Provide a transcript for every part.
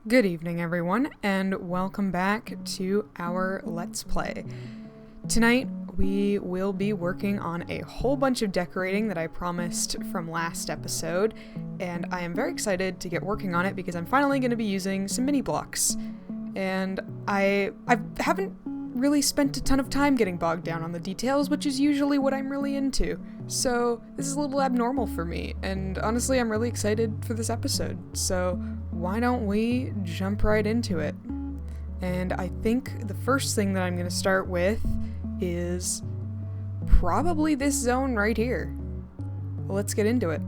Good evening, everyone, and welcome back to our Let's Play. Tonight, we will be working on a whole bunch of decorating that I promised from last episode, and I am very excited to get working on it because I'm finally going to be using some mini blocks. And I haven't really spent a ton of time getting bogged down on the details, which is usually what I'm really into. So this is a little abnormal for me, and honestly I'm really excited for this episode. So why don't we jump right into it? And I think the first thing that I'm going to start with is probably this zone right here. Let's get into it.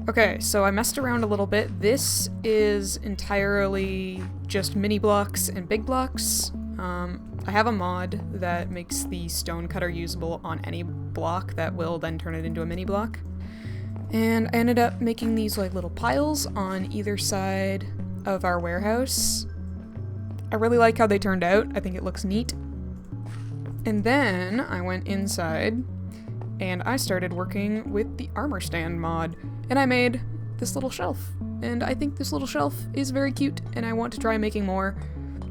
Okay, so I messed around a little bit. This is entirely just mini blocks and big blocks. I have a mod that makes the stone cutter usable on any block that will then turn it into a mini block. And I ended up making these like little piles on either side of our warehouse. I really like how they turned out. I think it looks neat. And then I went inside and I started working with the armor stand mod. And I made this little shelf. And I think this little shelf is very cute and I want to try making more.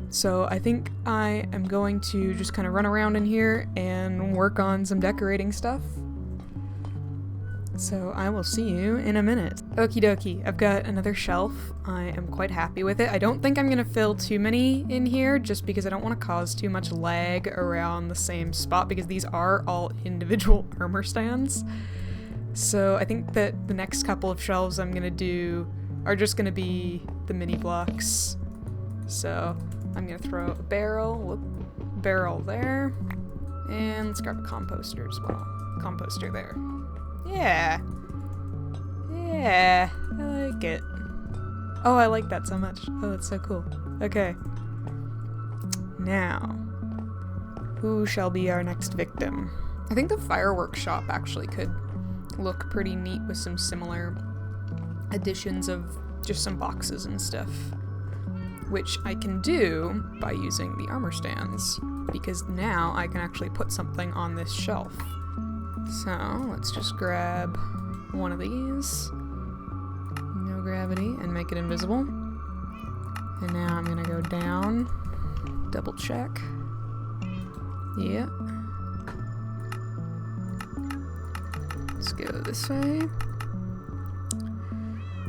So I think I am going to just kind of run around in here and work on some decorating stuff. So I will see you in a minute. Okie dokie, I've got another shelf. I am quite happy with it. I don't think I'm going to fill too many in here just because I don't want to cause too much lag around the same spot because these are all individual armor stands. So I think that the next couple of shelves I'm going to do are just going to be the mini blocks. So I'm going to throw a barrel there, and let's grab a composter as well. Composter there. Yeah, I like it. Oh, I like that so much. Oh, that's so cool. Okay. Now, who shall be our next victim? I think the fireworks shop actually could look pretty neat with some similar additions of just some boxes and stuff, which I can do by using the armor stands, because now I can actually put something on this shelf. So let's just grab one of these, no gravity, and make it invisible. And now I'm gonna go down, double check. Yeah. Let's go this way.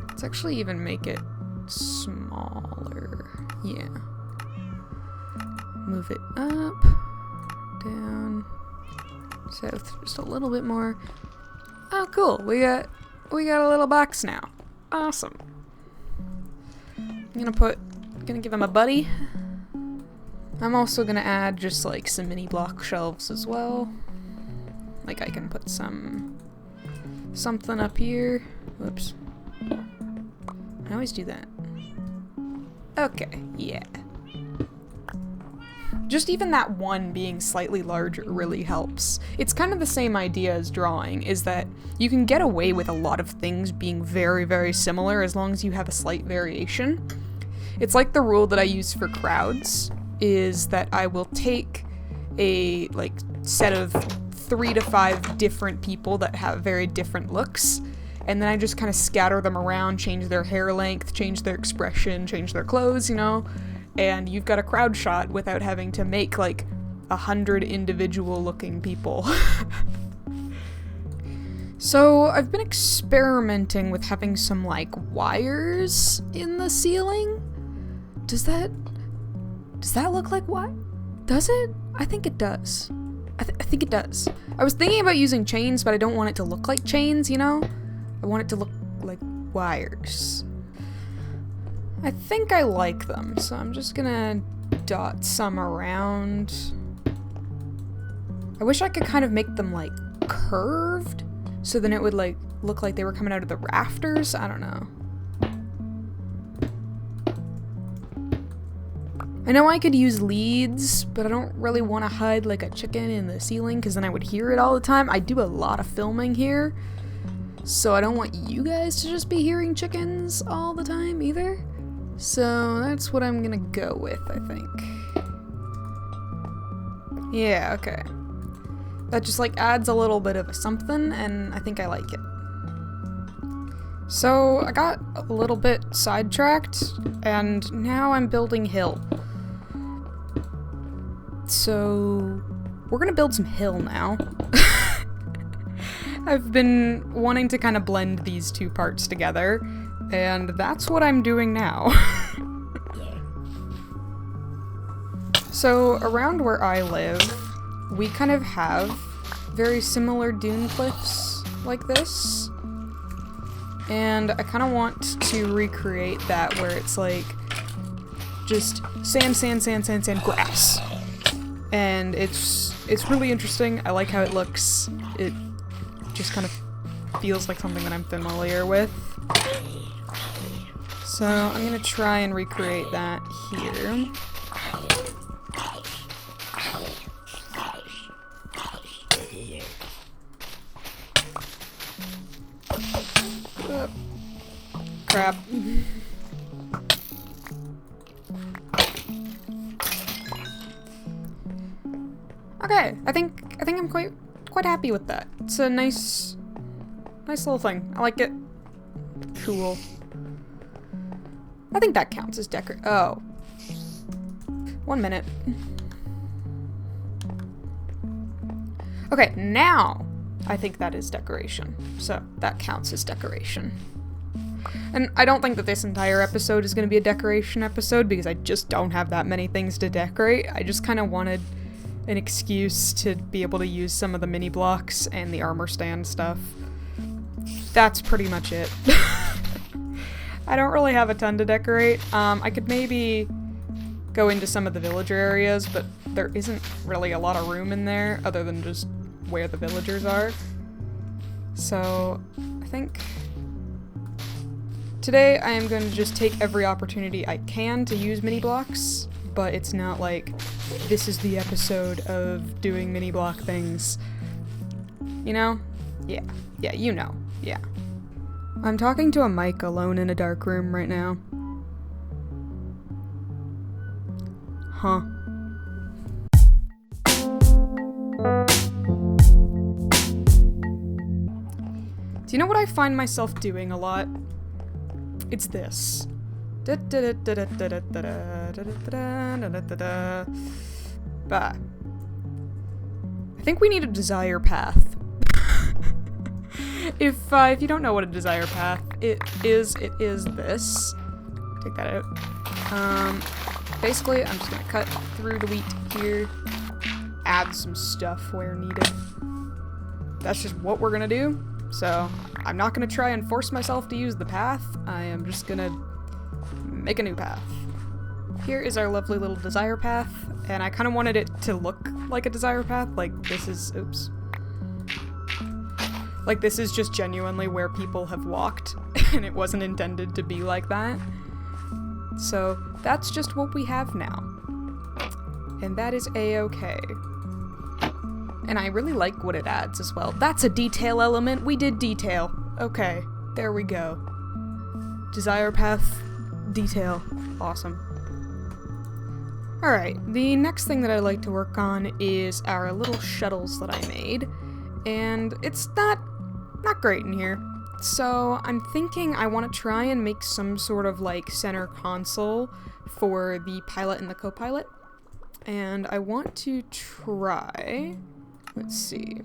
Let's actually even make it smaller. Yeah. Move it up, down, south just a little bit more. Oh, cool. We got a little box now. Awesome. I'm gonna give him a buddy. I'm also gonna add just like some mini block shelves as well. Like I can put something up here. Whoops. I always do that. Okay, yeah. Just even that one being slightly larger really helps. It's kind of the same idea as drawing, is that you can get away with a lot of things being very, very similar as long as you have a slight variation. It's like the rule that I use for crowds, is that I will take a set of 3 to 5 different people that have very different looks, and then I just kind of scatter them around, change their hair length, change their expression, change their clothes, you know? And you've got a crowd shot without having to make like 100 individual looking people. So I've been experimenting with having some like wires in the ceiling. Does that look like what? Does it? I think it does. I think it does. I was thinking about using chains, but I don't want it to look like chains, you know? I want it to look like wires. I think I like them, so I'm just gonna dot some around. I wish I could kind of make them like curved, so then it would like look like they were coming out of the rafters. I don't know. I know I could use leads, but I don't really want to hide like a chicken in the ceiling because then I would hear it all the time. I do a lot of filming here, so I don't want you guys to just be hearing chickens all the time either. So that's what I'm gonna go with, I think. Yeah, okay. That just like adds a little bit of a something, and I think I like it. So I got a little bit sidetracked, and now I'm building hill. So we're gonna build some hill now. I've been wanting to kind of blend these two parts together, and that's what I'm doing now. So around where I live, we kind of have very similar dune cliffs like this. And I kind of want to recreate that where it's like just sand, sand, sand, sand, sand, grass. And it's really interesting. I like how it looks. It just kind of feels like something that I'm familiar with. So I'm gonna try and recreate that here. Crap. Okay, I think I'm quite happy with that. It's a nice little thing. I like it. Cool. I think that counts as oh. 1 minute. Okay, now I think that is decoration. So that counts as decoration. And I don't think that this entire episode is going to be a decoration episode because I just don't have that many things to decorate. I just kind of wanted an excuse to be able to use some of the mini blocks and the armor stand stuff. That's pretty much it. I don't really have a ton to decorate. I could maybe go into some of the villager areas, but there isn't really a lot of room in there other than just where the villagers are. So I think today I am going to just take every opportunity I can to use mini blocks, but it's not like this is the episode of doing mini block things. You know? Yeah. Yeah, you know. Yeah. I'm talking to a mic alone in a dark room right now. Huh. Do you know what I find myself doing a lot? It's this. Bah. I think we need a desire path. If you don't know what a desire path it is this. Take that out. Basically, I'm just gonna cut through the wheat here, add some stuff where needed. That's just what we're gonna do. So I'm not gonna try and force myself to use the path. I am just gonna make a new path. Here is our lovely little desire path, and I kind of wanted it to look like a desire path. Like this is, oops. Like this is just genuinely where people have walked, and it wasn't intended to be like that. So that's just what we have now. And that is a-okay. And I really like what it adds as well. That's a detail element. We did detail. Okay, there we go. Desire path, detail. Awesome. Alright, the next thing that I'd like to work on is our little shuttles that I made. And it's not great in here. So I'm thinking I want to try and make some sort of like center console for the pilot and the co-pilot. And I want to try, let's see,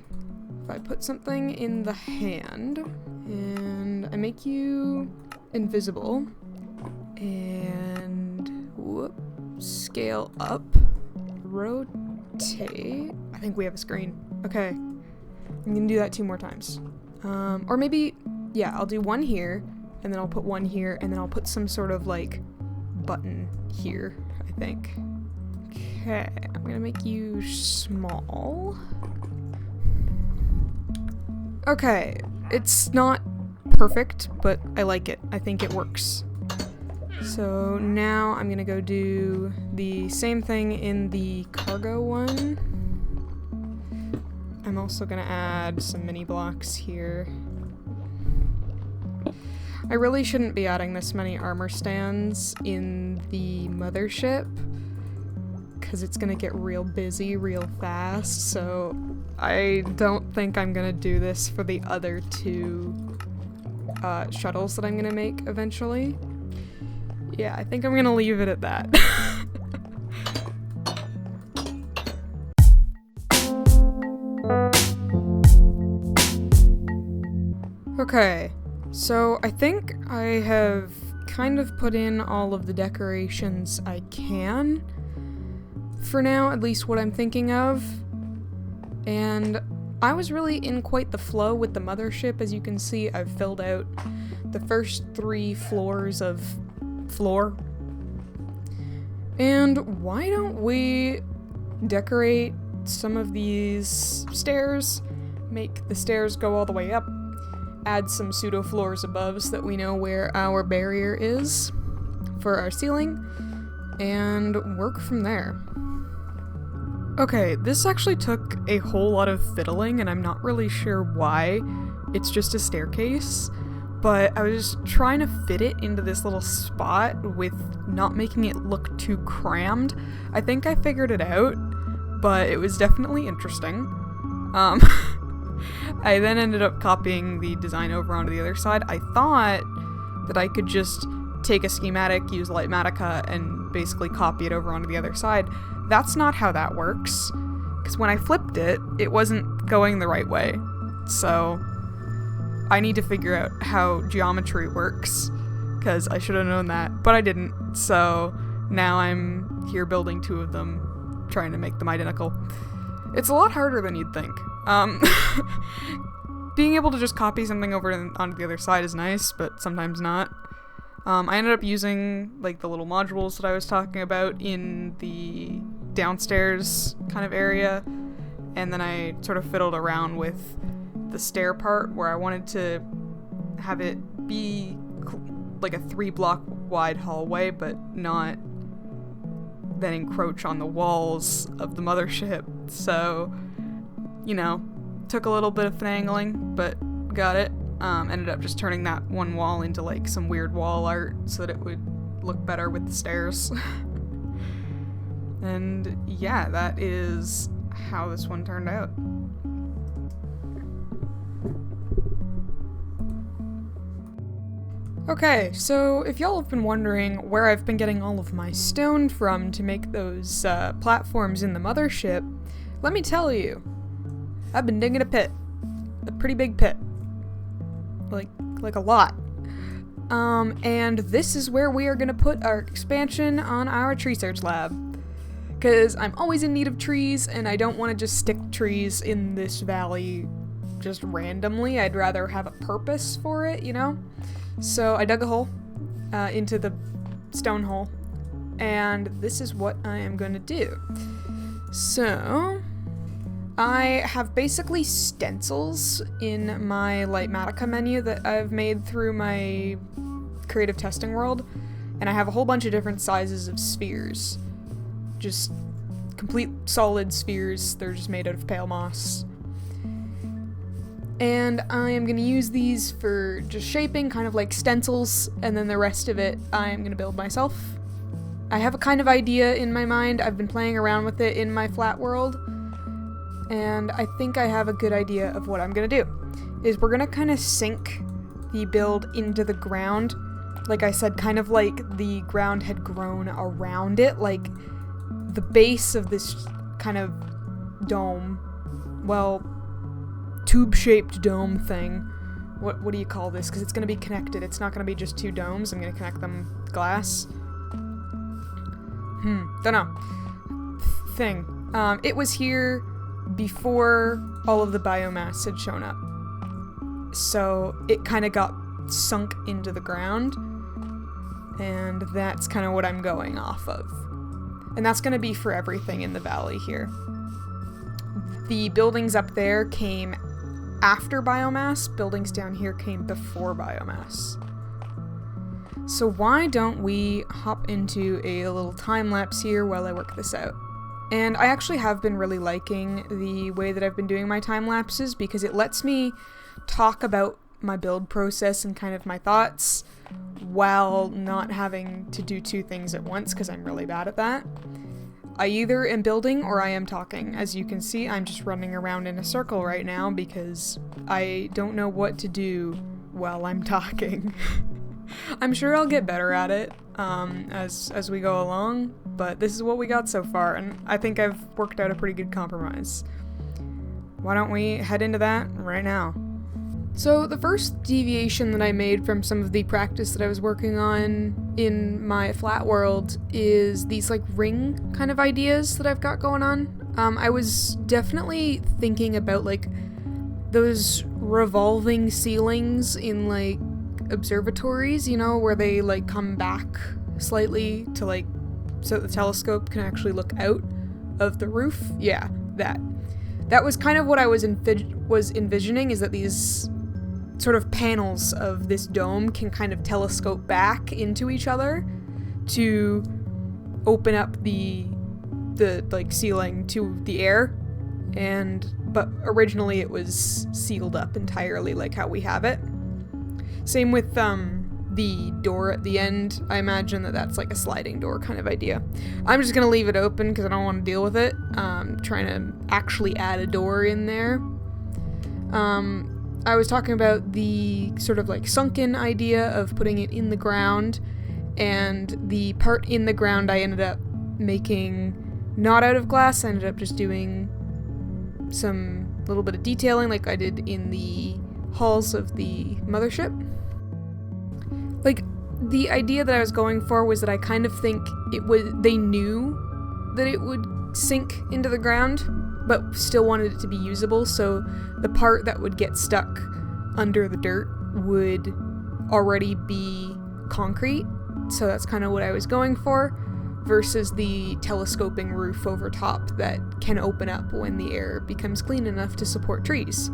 if I put something in the hand and I make you invisible and whoop, scale up, rotate. I think we have a screen. Okay, I'm gonna do that 2 more times. Or maybe, yeah, I'll do one here, and then I'll put one here, and then I'll put some sort of, like, button here, I think. Okay, I'm gonna make you small. Okay, it's not perfect, but I like it. I think it works. So now I'm gonna go do the same thing in the cargo one. I'm also gonna add some mini blocks here. I really shouldn't be adding this many armor stands in the mothership, because it's gonna get real busy real fast, so I don't think I'm gonna do this for the other 2 shuttles that I'm gonna make eventually. Yeah, I think I'm gonna leave it at that. Okay, so I think I have kind of put in all of the decorations I can for now, at least what I'm thinking of. And I was really in quite the flow with the mothership. As you can see, I've filled out the first 3 floors of floor. And why don't we decorate some of these stairs, make the stairs go all the way up, add some pseudo floors above so that we know where our barrier is for our ceiling, and work from there. Okay, this actually took a whole lot of fiddling, and I'm not really sure why. It's just a staircase, but I was trying to fit it into this little spot with not making it look too crammed. I think I figured it out, but it was definitely interesting. I then ended up copying the design over onto the other side. I thought that I could just take a schematic, use Lightmatica, and basically copy it over onto the other side. That's not how that works, because when I flipped it, it wasn't going the right way. So I need to figure out how geometry works, because I should have known that, but I didn't. So now I'm here building 2 of them, trying to make them identical. It's a lot harder than you'd think. Being able to just copy something over onto the other side is nice, but sometimes not. I ended up using like the little modules that I was talking about in the downstairs kind of area, and then I sort of fiddled around with the stair part where I wanted to have it be like a 3-block wide hallway, but not then encroach on the walls of the mothership. So, you know, took a little bit of finagling, but got it. Ended up just turning that one wall into like some weird wall art so that it would look better with the stairs. And yeah, that is how this one turned out. Okay, so if y'all have been wondering where I've been getting all of my stone from to make those platforms in the mothership, let me tell you, I've been digging a pit. A pretty big pit. Like a lot. And this is where we are gonna put our expansion on our tree search lab. Because I'm always in need of trees, and I don't want to just stick trees in this valley just randomly. I'd rather have a purpose for it, you know? So I dug a hole into the stone hole, and this is what I am going to do. So I have basically stencils in my Lightmatica menu that I've made through my creative testing world, and I have a whole bunch of different sizes of spheres. Just complete solid spheres. They're just made out of pale moss. And I am going to use these for just shaping, kind of like stencils, and then the rest of it I'm going to build myself. I have a kind of idea in my mind. I've been playing around with it in my flat world, and I think I have a good idea of what I'm going to do. Is we're going to kind of sink the build into the ground. Like I said, kind of like the ground had grown around it, like the base of this kind of dome, well, tube-shaped dome thing. What do you call this? Because it's going to be connected. It's not going to be just 2 domes. I'm going to connect them with glass. Don't know. Thing. It was here before all of the biomass had shown up. So it kind of got sunk into the ground. And that's kind of what I'm going off of. And that's going to be for everything in the valley here. The buildings up there came after biomass. Buildings down here came before biomass. So why don't we hop into a little time lapse here while I work this out? And I actually have been really liking the way that I've been doing my time lapses because it lets me talk about my build process and kind of my thoughts while not having to do 2 things at once because I'm really bad at that. I either am building or I am talking. As you can see, I'm just running around in a circle right now because I don't know what to do while I'm talking. I'm sure I'll get better at it as we go along, but this is what we got so far, and I think I've worked out a pretty good compromise. Why don't we head into that right now? So the first deviation that I made from some of the practice that I was working on in my flat world is these like ring kind of ideas that I've got going on. I was definitely thinking about like those revolving ceilings in like observatories, you know, where they like come back slightly to like so the telescope can actually look out of the roof. Yeah, that was kind of what I was envisioning, is that these sort of panels of this dome can kind of telescope back into each other to open up the like ceiling to the air, but originally it was sealed up entirely like how we have it. Same with the door at the end. I imagine that that's like a sliding door kind of idea. I'm just gonna leave it open because I don't want to deal with it. Trying to actually add a door in there. I was talking about the sort of like sunken idea of putting it in the ground, and the part in the ground I ended up making not out of glass. I ended up just doing some little bit of detailing like I did in the halls of the mothership. Like, the idea that I was going for was that I kind of think they knew that it would sink into the ground, but still wanted it to be usable, so the part that would get stuck under the dirt would already be concrete, so that's kind of what I was going for, versus the telescoping roof over top that can open up when the air becomes clean enough to support trees.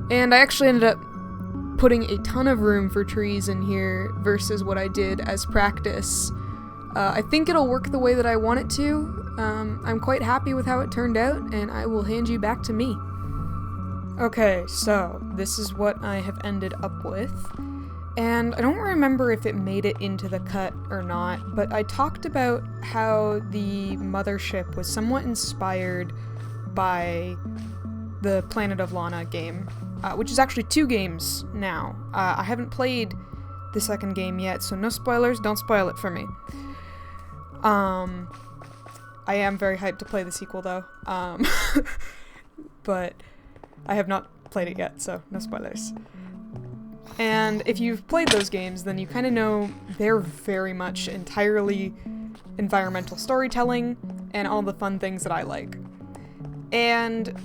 And I actually ended up putting a ton of room for trees in here versus what I did as practice. I think it'll work the way that I want it to. I'm quite happy with how it turned out, and I will hand you back to me. Okay, so this is what I have ended up with. And I don't remember if it made it into the cut or not, but I talked about how the mothership was somewhat inspired by the Planet of Lana game, which is actually 2 games now. I haven't played the second game yet, so no spoilers, don't spoil it for me. I am very hyped to play the sequel though, but I have not played it yet, so no spoilers. And if you've played those games, then you kind of know they're very much entirely environmental storytelling and all the fun things that I like. And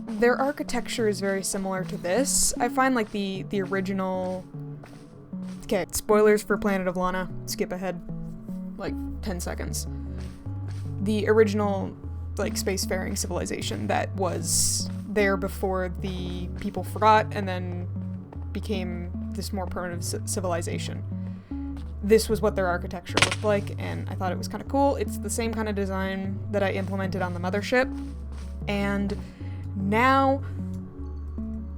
their architecture is very similar to this. I find like the original... Okay, spoilers for Planet of Lana. Skip ahead like 10 seconds. The original like spacefaring civilization that was there before the people forgot and then became this more primitive civilization. This was what their architecture looked like, and I thought it was kind of cool. It's the same kind of design that I implemented on the mothership, and now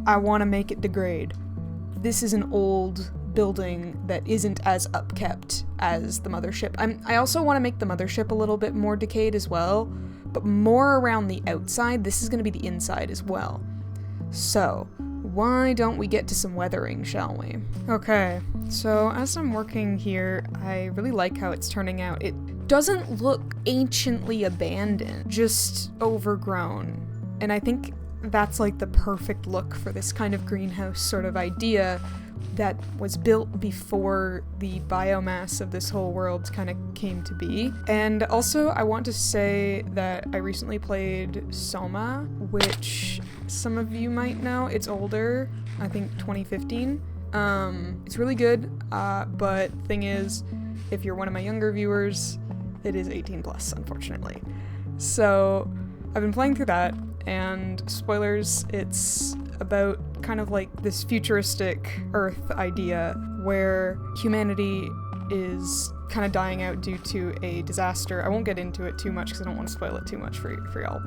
I want to make it degrade. This is an old building that isn't as upkept as the mothership. I also want to make the mothership a little bit more decayed as well, but more around the outside. This is going to be the inside as well. So, why don't we get to some weathering, shall we? Okay, so as I'm working here, I really like how it's turning out. It doesn't look anciently abandoned, just overgrown. And I think that's like the perfect look for this kind of greenhouse sort of idea that was built before the biomass of this whole world kind of came to be. And also, I want to say that I recently played Soma, which some of you might know. It's older, I think 2015. It's really good, but thing is, if you're one of my younger viewers, it is 18 plus, unfortunately. So I've been playing through that, and spoilers, it's about kind of like this futuristic Earth idea where humanity is kind of dying out due to a disaster. I won't get into it too much because I don't want to spoil it too much for y'all,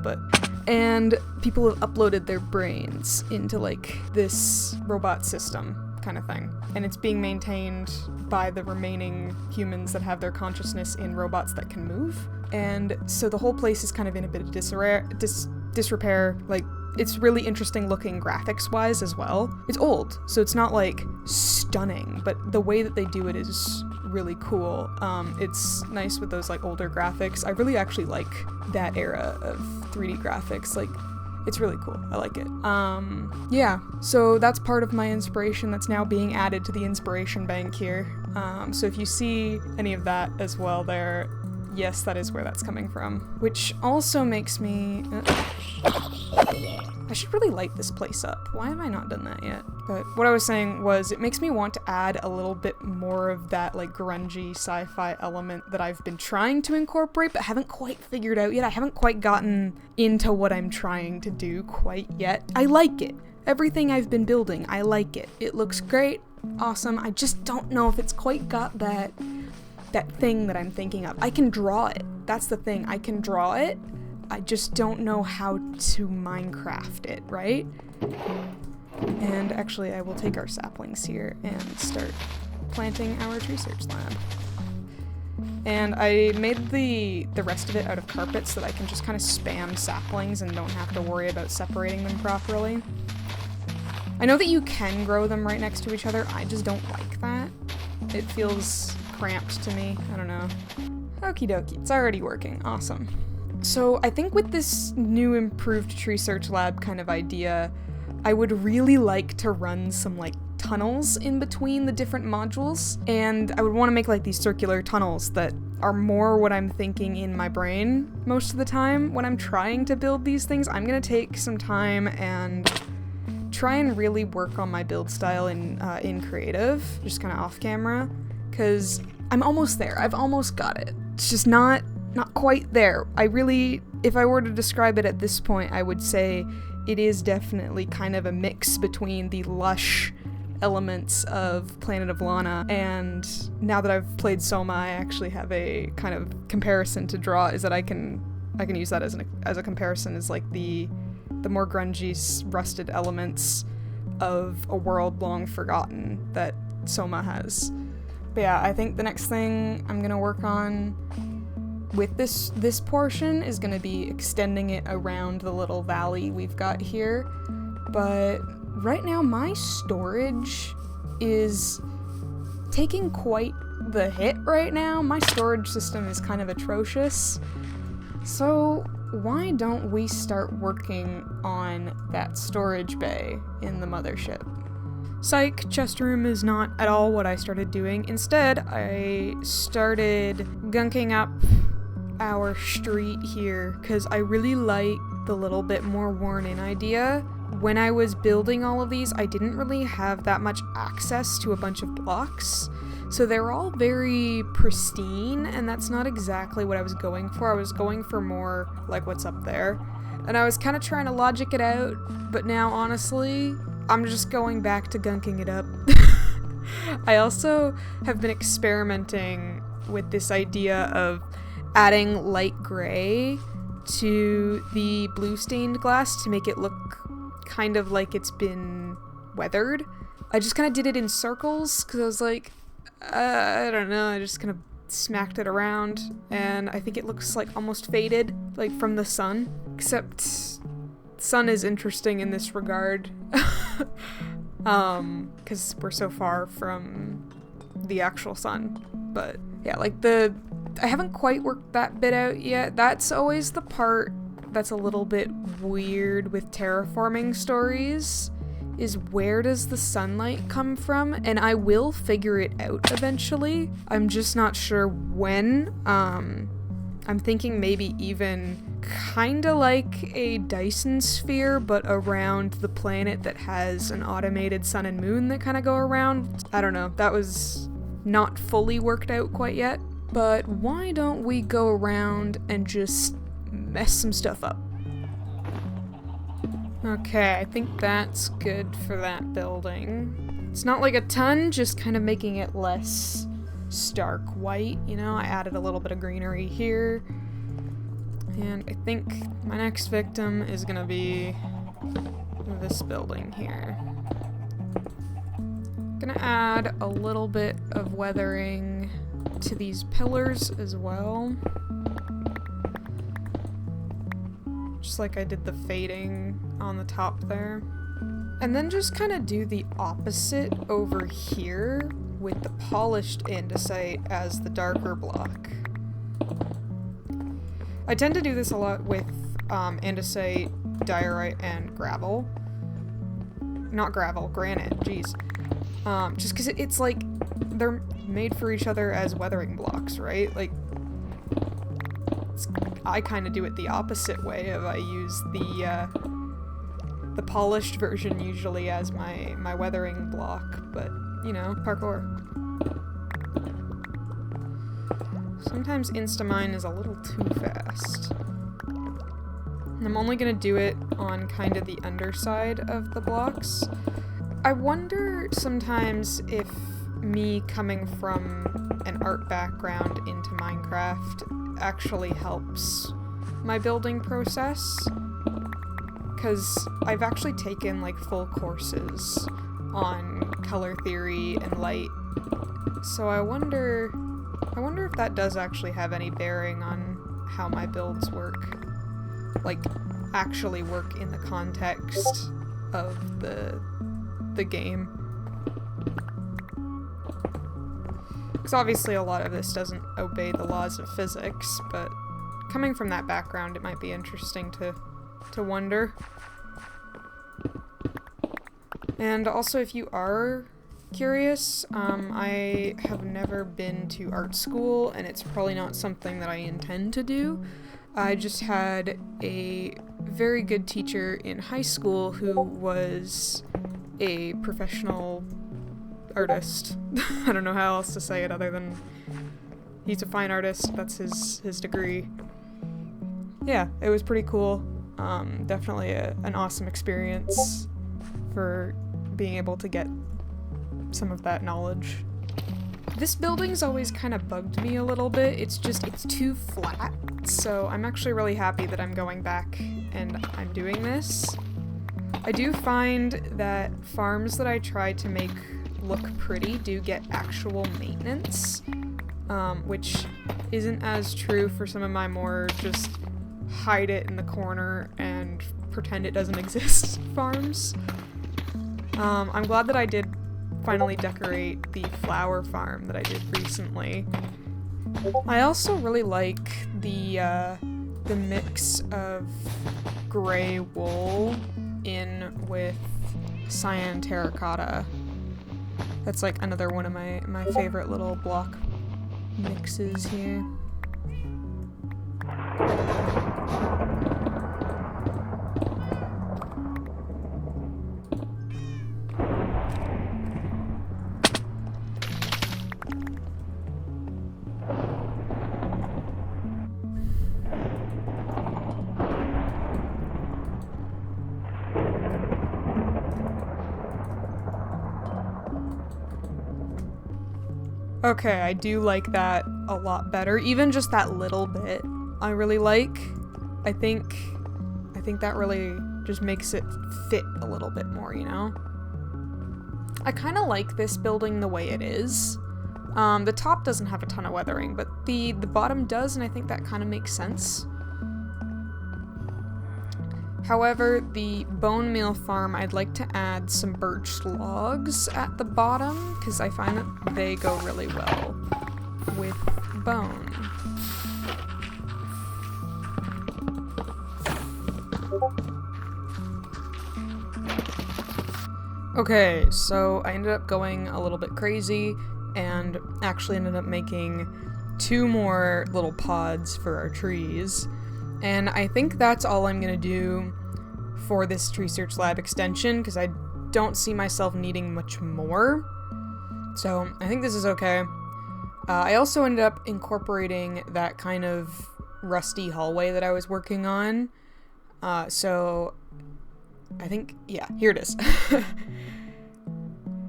and people have uploaded their brains into like this robot system kind of thing, and it's being maintained by the remaining humans that have their consciousness in robots that can move. And so the whole place is kind of in a bit of disrepair, like it's really interesting looking graphics-wise as well. It's old, so it's not like stunning, but the way that they do it is really cool. It's nice with those like older graphics. I really actually like that era of 3D graphics. Like, it's really cool. I like it. Yeah, so that's part of my inspiration that's now being added to the inspiration bank here. So if you see any of that as well there, yes, that is where that's coming from. Which also makes me... I should really light this place up. Why have I not done that yet? But what I was saying was it makes me want to add a little bit more of that like grungy sci-fi element that I've been trying to incorporate but haven't quite figured out yet. I haven't quite gotten into what I'm trying to do quite yet. I like it. Everything I've been building, I like it. It looks great, awesome. I just don't know if it's quite got that thing that I'm thinking of. I can draw it. That's the thing. I can draw it. I just don't know how to Minecraft it, right? And actually, I will take our saplings here and start planting our research lab. And I made the rest of it out of carpet so that I can just kind of spam saplings and don't have to worry about separating them properly. I know that you can grow them right next to each other, I just don't like that. It feels cramped to me, I don't know. Okie dokie, it's already working, awesome. So I think with this new improved tree search lab kind of idea, I would really like to run some like tunnels in between the different modules, and I would want to make like these circular tunnels that are more what I'm thinking in my brain most of the time when I'm trying to build these things. I'm gonna take some time and try and really work on my build style in creative, just kind of off camera, because I'm almost there. I've almost got it. It's just not quite there. I really, if I were to describe it at this point, I would say it is definitely kind of a mix between the lush elements of Planet of Lana, and now that I've played Soma, I actually have a kind of comparison to draw, is that I can use that as a comparison, as like the more grungy, rusted elements of a world long forgotten that Soma has. But yeah, I think the next thing I'm gonna work on with this portion is gonna be extending it around the little valley we've got here. But right now my storage is taking quite the hit right now. My storage system is kind of atrocious. So why don't we start working on that storage bay in the mothership? Psych, chest room is not at all what I started doing. Instead, I started gunking up our street here because I really like the little bit more worn-in idea. When I was building all of these, I didn't really have that much access to a bunch of blocks, so they're all very pristine, and that's not exactly what I was going for. I was going for more like what's up there, and I was kind of trying to logic it out, but now honestly, I'm just going back to gunking it up. I also have been experimenting with this idea of adding light gray to the blue stained glass to make it look kind of like it's been weathered. I just kind of did it in circles because I was like, I don't know, I just kind of smacked it around, and I think it looks like almost faded, like from the sun, except sun is interesting in this regard because we're so far from the actual sun. But yeah, like I haven't quite worked that bit out yet. That's always the part that's a little bit weird with terraforming stories, is where does the sunlight come from? And I will figure it out eventually. I'm just not sure when. I'm thinking maybe even kinda like a Dyson sphere, but around the planet that has an automated sun and moon that kind of go around. I don't know, that was not fully worked out quite yet. But why don't we go around and just mess some stuff up? Okay, I think that's good for that building. It's not like a ton, just kind of making it less stark white, you know? I added a little bit of greenery here. And I think my next victim is gonna be this building here. Gonna add a little bit of weathering to these pillars as well. just like I did the fading on the top there. And then just kind of do the opposite over here with the polished andesite as the darker block. I tend to do this a lot with andesite, diorite, and gravel. Not gravel, granite, jeez. Just because it's like, they're made for each other as weathering blocks, right? Like, I kind of do it the opposite way of I use the polished version usually as my weathering block, but, you know, parkour. Sometimes Instamine is a little too fast. And I'm only gonna do it on kind of the underside of the blocks. I wonder sometimes if me coming from an art background into Minecraft actually helps my building process. Because I've actually taken like full courses on color theory and light. So I wonder if that does actually have any bearing on how my builds work. Like, actually work in the context of the game. Because obviously a lot of this doesn't obey the laws of physics, but coming from that background it might be interesting to wonder. And also, if you are curious, I have never been to art school, and it's probably not something that I intend to do. I just had a very good teacher in high school who was a professional artist. I don't know how else to say it other than he's a fine artist. That's his degree. Yeah, it was pretty cool. Definitely an awesome experience for being able to get some of that knowledge. This building's always kind of bugged me a little bit. It's too flat. So I'm actually really happy that I'm going back and I'm doing this. I do find that farms that I try to make look pretty do get actual maintenance, which isn't as true for some of my more just hide it in the corner and pretend it doesn't exist farms. I'm glad that I did finally decorate the flower farm that I did recently. I also really like the mix of gray wool in with cyan terracotta. That's like another one of my favorite little block mixes here. Okay, I do like that a lot better. Even just that little bit, I really like. I think that really just makes it fit a little bit more, you know? I kind of like this building the way it is. The top doesn't have a ton of weathering, but the bottom does, and I think that kind of makes sense. However, the bone meal farm, I'd like to add some birch logs at the bottom, because I find that they go really well with bone. Okay, so I ended up going a little bit crazy, and actually ended up making 2 more little pods for our trees. And I think that's all I'm gonna do for this Tree Search Lab extension, because I don't see myself needing much more. So I think this is okay. I also ended up incorporating that kind of rusty hallway that I was working on. So I think, yeah, here it is.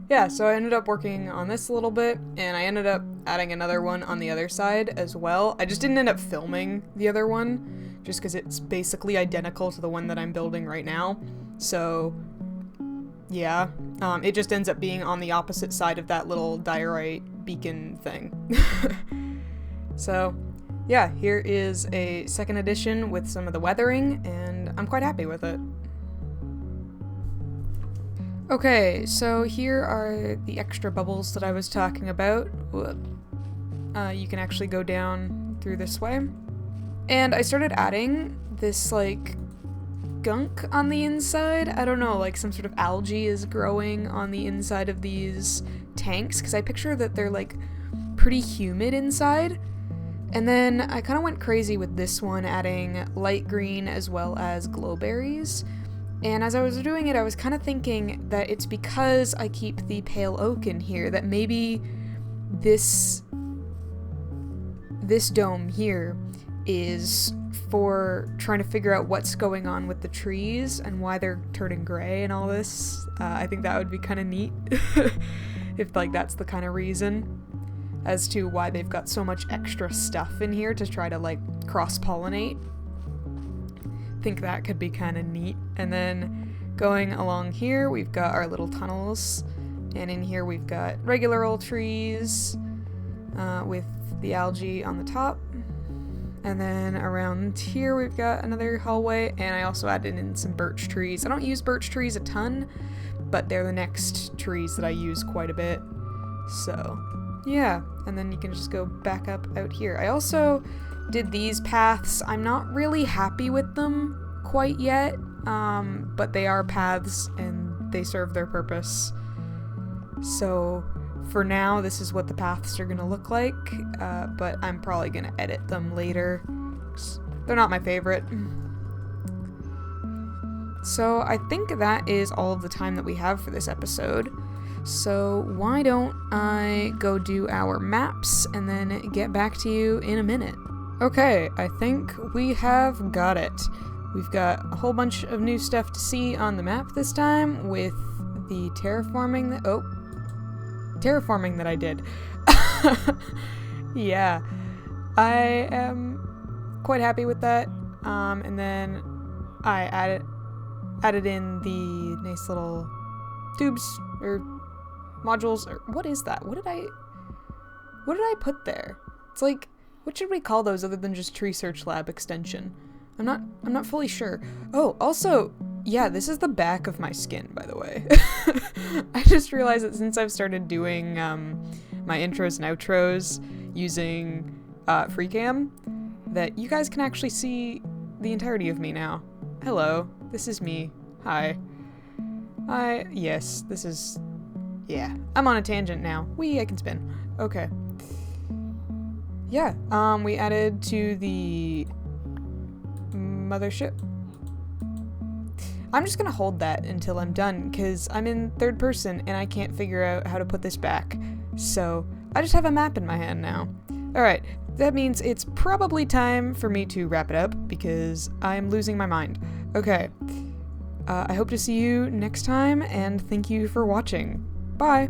Yeah, so I ended up working on this a little bit, and I ended up adding another one on the other side as well. I just didn't end up filming the other one, just because it's basically identical to the one that I'm building right now. So, yeah, it just ends up being on the opposite side of that little diorite beacon thing. So, yeah, here is a second edition with some of the weathering, and I'm quite happy with it. Okay, so here are the extra bubbles that I was talking about. You can actually go down through this way. And I started adding this, like, gunk on the inside. I don't know, like some sort of algae is growing on the inside of these tanks, because I picture that they're, like, pretty humid inside. And then I kind of went crazy with this one, adding light green as well as glowberries. And as I was doing it, I was kind of thinking that it's because I keep the pale oak in here, that maybe this dome here is for trying to figure out what's going on with the trees and why they're turning gray and all this. I think that would be kind of neat if, like, that's the kind of reason as to why they've got so much extra stuff in here to try to, like, cross-pollinate. Think that could be kind of neat. And then going along here, we've got our little tunnels, and in here we've got regular old trees with the algae on the top. And then around here we've got another hallway, and I also added in some birch trees. I don't use birch trees a ton, but they're the next trees that I use quite a bit. So yeah, and then you can just go back up out here. I also did these paths. I'm not really happy with them quite yet, but they are paths and they serve their purpose. So for now, this is what the paths are gonna look like, but I'm probably gonna edit them later. They're not my favorite. So I think that is all of the time that we have for this episode. So why don't I go do our maps and then get back to you in a minute. Okay, I think we have got it. We've got a whole bunch of new stuff to see on the map this time with the terraforming that I did. Yeah, I am quite happy with that. And then I added in the nice little tubes or modules, or what is that? What did I put there? It's like, what should we call those other than just Tree Search Lab extension? I'm not fully sure. Oh, also, yeah, this is the back of my skin, by the way. I just realized that since I've started doing my intros and outros using FreeCam, that you guys can actually see the entirety of me now. Hello, this is me. Hi. Yes, this is... Yeah, I'm on a tangent now. I can spin. Okay. Yeah, we added to the mothership. I'm just gonna hold that until I'm done, because I'm in third person and I can't figure out how to put this back. So, I just have a map in my hand now. Alright, that means it's probably time for me to wrap it up, because I'm losing my mind. Okay. I hope to see you next time, and thank you for watching. Bye!